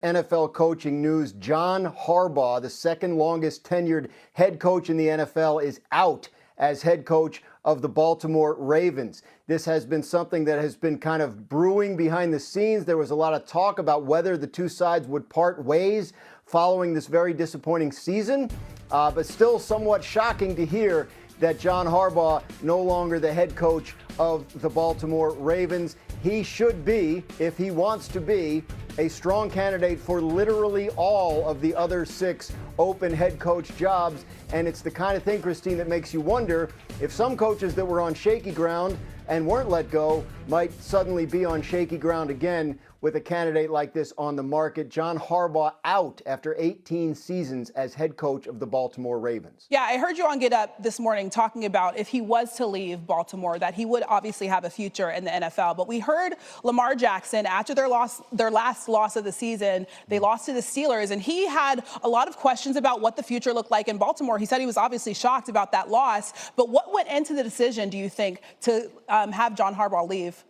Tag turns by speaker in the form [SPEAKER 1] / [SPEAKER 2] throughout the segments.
[SPEAKER 1] NFL coaching news. John Harbaugh, the second longest tenured head coach in the NFL, is out as head coach of the Baltimore Ravens. This has been something that has been kind of brewing behind the scenes. There was a lot of talk about whether the two sides would part ways following this very disappointing season, but still somewhat shocking to hear that John Harbaugh no longer the head coach of the Baltimore Ravens. He should be, if he wants to be, a strong candidate for literally all of the other 6 open head coach jobs. And it's the kind of thing, Christine, that makes you wonder if some coaches that were on shaky ground and weren't let go might suddenly be on shaky ground again with a candidate like this on the market. John Harbaugh out after 18 seasons as head coach of the Baltimore Ravens.
[SPEAKER 2] Yeah, I heard you on Get Up this morning talking about if he was to leave Baltimore, that he would obviously have a future in the NFL. But we heard Lamar Jackson, after their last loss of the season, they lost to the Steelers, and he had a lot of questions about what the future looked like in Baltimore. He said he was obviously shocked about that loss. But what went into the decision, do you think, to have John Harbaugh leave?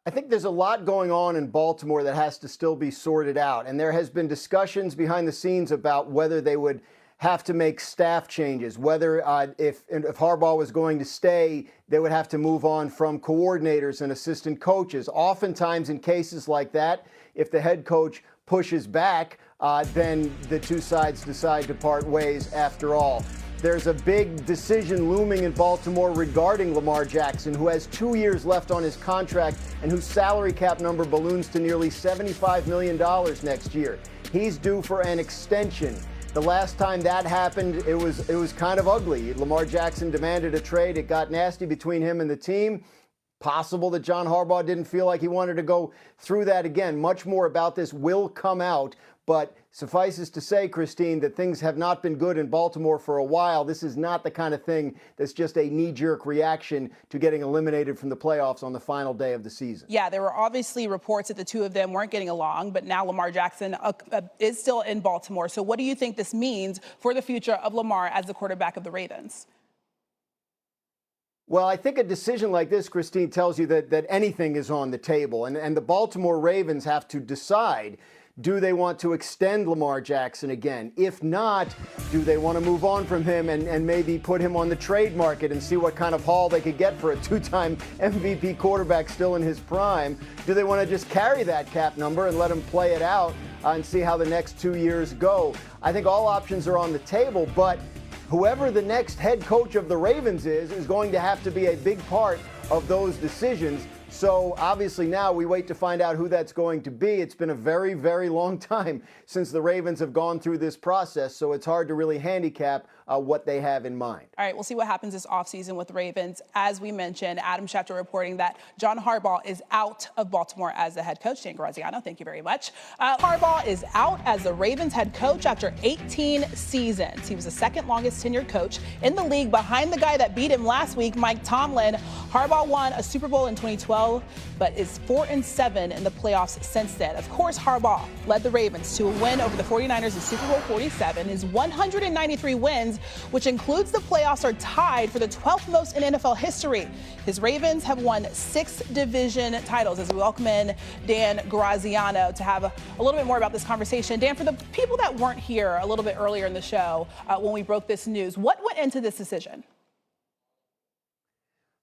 [SPEAKER 1] I think there's a lot going on in Baltimore that has to still be sorted out. And there has been discussions behind the scenes about whether they would have to make staff changes, whether if Harbaugh was going to stay, they would have to move on from coordinators and assistant coaches. Oftentimes in cases like that, if the head coach pushes back, then the two sides decide to part ways after all. There's a big decision looming in Baltimore regarding Lamar Jackson, who has 2 years left on his contract and whose salary cap number balloons to nearly $75 million next year. He's due for an extension. The last time that happened, it was kind of ugly. Lamar Jackson demanded a trade. It got nasty between him and the team. Possible that John Harbaugh didn't feel like he wanted to go through that again. Much more about this will come out. But suffices to say, Christine, that things have not been good in Baltimore for a while. This is not the kind of thing that's just a knee-jerk reaction to getting eliminated from the playoffs on the final day of the season.
[SPEAKER 2] Yeah, there were obviously reports that the two of them weren't getting along, but now Lamar Jackson is still in Baltimore. So what do you think this means for the future of Lamar as the quarterback of the Ravens?
[SPEAKER 1] Well, I think a decision like this, Christine, tells you that anything is on the table. And the Baltimore Ravens have to decide, do they want to extend Lamar Jackson again? If not, do they want to move on from him and maybe put him on the trade market and see what kind of haul they could get for a 2-time MVP quarterback still in his prime? Do they want to just carry that cap number and let him play it out and see how the next 2 years go? I think all options are on the table, but whoever the next head coach of the Ravens is going to have to be a big part of those decisions. So obviously now we wait to find out who that's going to be. It's been a very, very long time since the Ravens have gone through this process, so it's hard to really handicap what they have in mind.
[SPEAKER 2] All right, we'll see what happens this offseason with the Ravens. As we mentioned, Adam Schefter reporting that John Harbaugh is out of Baltimore as the head coach. Dan Graziano, thank you very much. Harbaugh is out as the Ravens head coach after 18 seasons. He was the second longest tenured coach in the league behind the guy that beat him last week, Mike Tomlin. Harbaugh won a Super Bowl in 2012, but is 4-7 in the playoffs since then. Of course, Harbaugh led the Ravens to a win over the 49ers in Super Bowl 47. His 193 wins, which includes the playoffs, are tied for the 12th most in NFL history. His Ravens have won 6 division titles. As we welcome in Dan Graziano to have a little bit more about this conversation. Dan, for the people that weren't here a little bit earlier in the show when we broke this news, what went into this decision?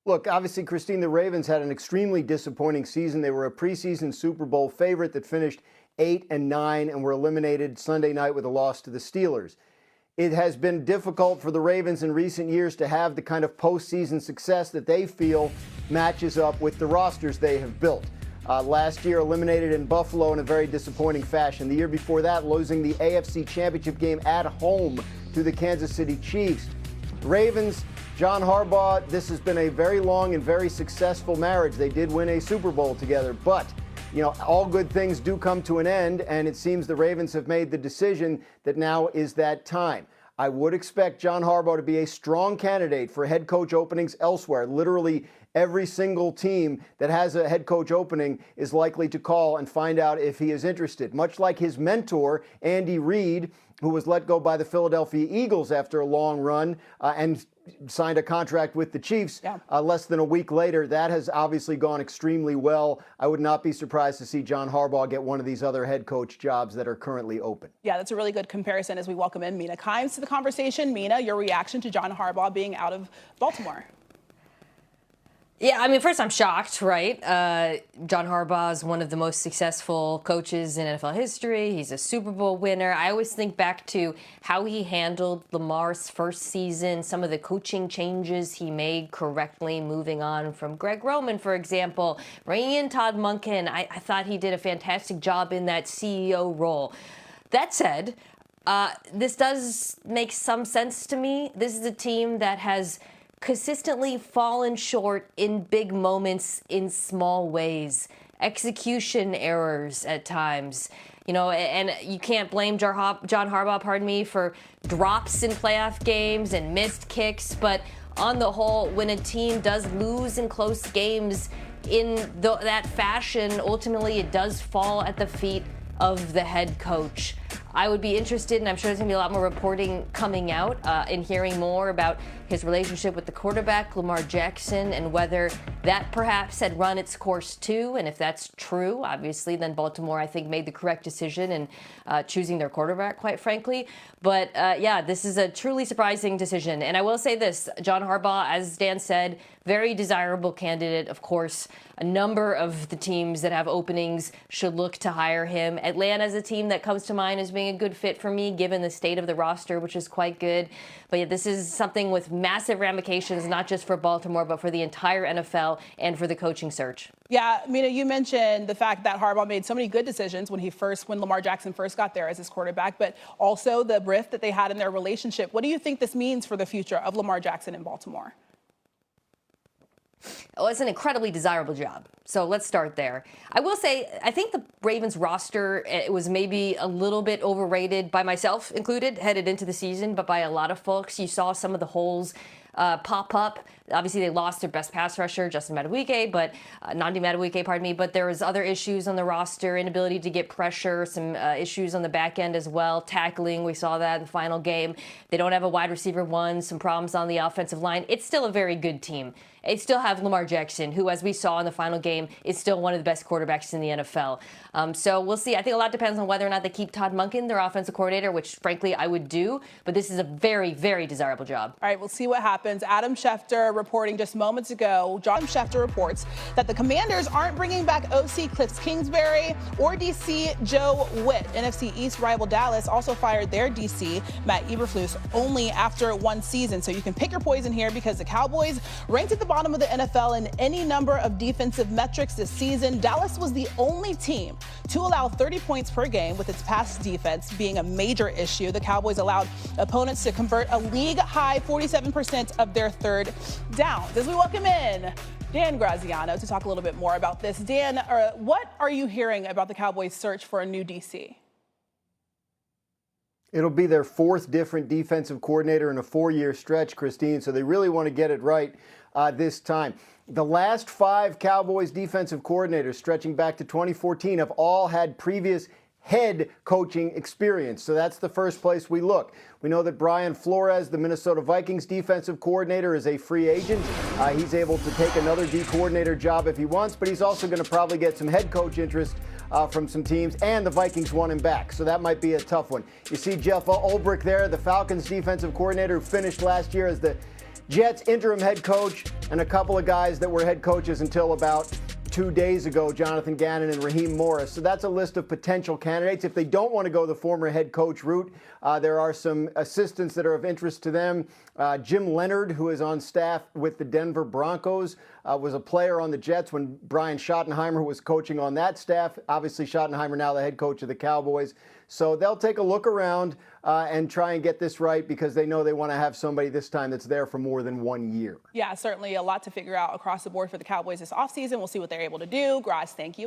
[SPEAKER 1] Look, obviously, Christine, the Ravens had an extremely disappointing season. They were a preseason Super Bowl favorite that finished 8-9 and were eliminated Sunday night with a loss to the Steelers. It has been difficult for the Ravens in recent years to have the kind of postseason success that they feel matches up with the rosters they have built. Last year, eliminated in Buffalo in a very disappointing fashion. The year before that, losing the AFC Championship game at home to the Kansas City Chiefs. Ravens, John Harbaugh, this has been a very long and very successful marriage. They did win a Super Bowl together, but you know, all good things do come to an end, and it seems the Ravens have made the decision that now is that time. I would expect John Harbaugh to be a strong candidate for head coach openings elsewhere, literally every single team that has a head coach opening is likely to call and find out if he is interested. Much like his mentor, Andy Reid, who was let go by the Philadelphia Eagles after a long run and signed a contract with the Chiefs less than a week later. That has obviously gone extremely well. I would not be surprised to see John Harbaugh get one of these other head coach jobs that are currently open. Yeah, that's a really good comparison as we welcome in Mina Kimes to the conversation. Mina, your reaction to John Harbaugh being out of Baltimore?
[SPEAKER 3] Yeah, I mean, first, I'm shocked, right? John Harbaugh is one of the most successful coaches in NFL history. He's a Super Bowl winner. I always think back to how he handled Lamar's first season, some of the coaching changes he made correctly, moving on from Greg Roman, for example, bringing in Todd Monken. I thought he did a fantastic job in that CEO role. That said, this does make some sense to me. This is a team that has consistently fallen short in big moments in small ways, execution errors at times, and you can't blame John Harbaugh, for drops in playoff games and missed kicks. But on the whole, when a team does lose in close games in that fashion, ultimately it does fall at the feet of the head coach. I would be interested, and I'm sure there's going to be a lot more reporting coming out in hearing more about his relationship with the quarterback, Lamar Jackson, and whether that perhaps had run its course too. And if that's true, obviously, then Baltimore, I think, made the correct decision in choosing their quarterback, quite frankly. But yeah, this is a truly surprising decision. And I will say this, John Harbaugh, as Dan said, very desirable candidate, of course. A number of the teams that have openings should look to hire him. Atlanta is a team that comes to mind as being a good fit for me, given the state of the roster, which is quite good. But yeah, this is something with massive ramifications, not just for Baltimore, but for the entire NFL and for the coaching search.
[SPEAKER 2] Yeah, Mina, you mentioned the fact that Harbaugh made so many good decisions when Lamar Jackson first got there as his quarterback, but also the rift that they had in their relationship. What do you think this means for the future of Lamar Jackson in Baltimore?
[SPEAKER 3] Oh, it's an incredibly desirable job. So let's start there. I will say, I think the Ravens roster, it was maybe a little bit overrated, by myself included, headed into the season, but by a lot of folks. You saw some of the holes pop up. Obviously, they lost their best pass rusher, Justin Madubuike, but Nandi Madubuike, pardon me. But there was other issues on the roster, inability to get pressure, some issues on the back end as well. Tackling, we saw that in the final game. They don't have a wide receiver one, some problems on the offensive line. It's still a very good team. They still have Lamar Jackson, who, as we saw in the final game, is still one of the best quarterbacks in the NFL. So we'll see. I think a lot depends on whether or not they keep Todd Monken, their offensive coordinator, which, frankly, I would do. But this is a very, very desirable job.
[SPEAKER 2] All right, we'll see what happens. Adam Schefter reporting just moments ago. John Schefter reports that the Commanders aren't bringing back OC Cliff Kingsbury or DC Joe Witt. NFC East rival Dallas also fired their DC, Matt Eberflus, only after one season. So you can pick your poison here because the Cowboys ranked at the bottom of the NFL in any number of defensive metrics this season. Dallas was the only team to allow 30 points per game, with its pass defense being a major issue. The Cowboys allowed opponents to convert a league-high 47% of their third downs. As we welcome in Dan Graziano to talk a little bit more about this. Dan, what are you hearing about the Cowboys' search for a new DC?
[SPEAKER 1] It'll be their fourth different defensive coordinator in a 4-year stretch, Christine, so they really want to get it right this time. The last 5 Cowboys defensive coordinators, stretching back to 2014, have all had previous head coaching experience. So that's the first place we look. We know that Brian Flores, the Minnesota Vikings defensive coordinator, is a free agent. He's able to take another D coordinator job if he wants, but he's also going to probably get some head coach interest from some teams, and the Vikings want him back. So that might be a tough one. You see Jeff Ulbrich there, the Falcons defensive coordinator who finished last year as the Jets interim head coach, and a couple of guys that were head coaches until about 2 days ago, Jonathan Gannon and Raheem Morris. So that's a list of potential candidates. If they don't want to go the former head coach route, there are some assistants that are of interest to them. Jim Leonard, who is on staff with the Denver Broncos, was a player on the Jets when Brian Schottenheimer was coaching on that staff. Obviously, Schottenheimer now the head coach of the Cowboys. So they'll take a look around and try and get this right, because they know they want to have somebody this time that's there for more than 1 year.
[SPEAKER 2] Yeah, certainly a lot to figure out across the board for the Cowboys this offseason. We'll see what they're able to do. Graz, thank you.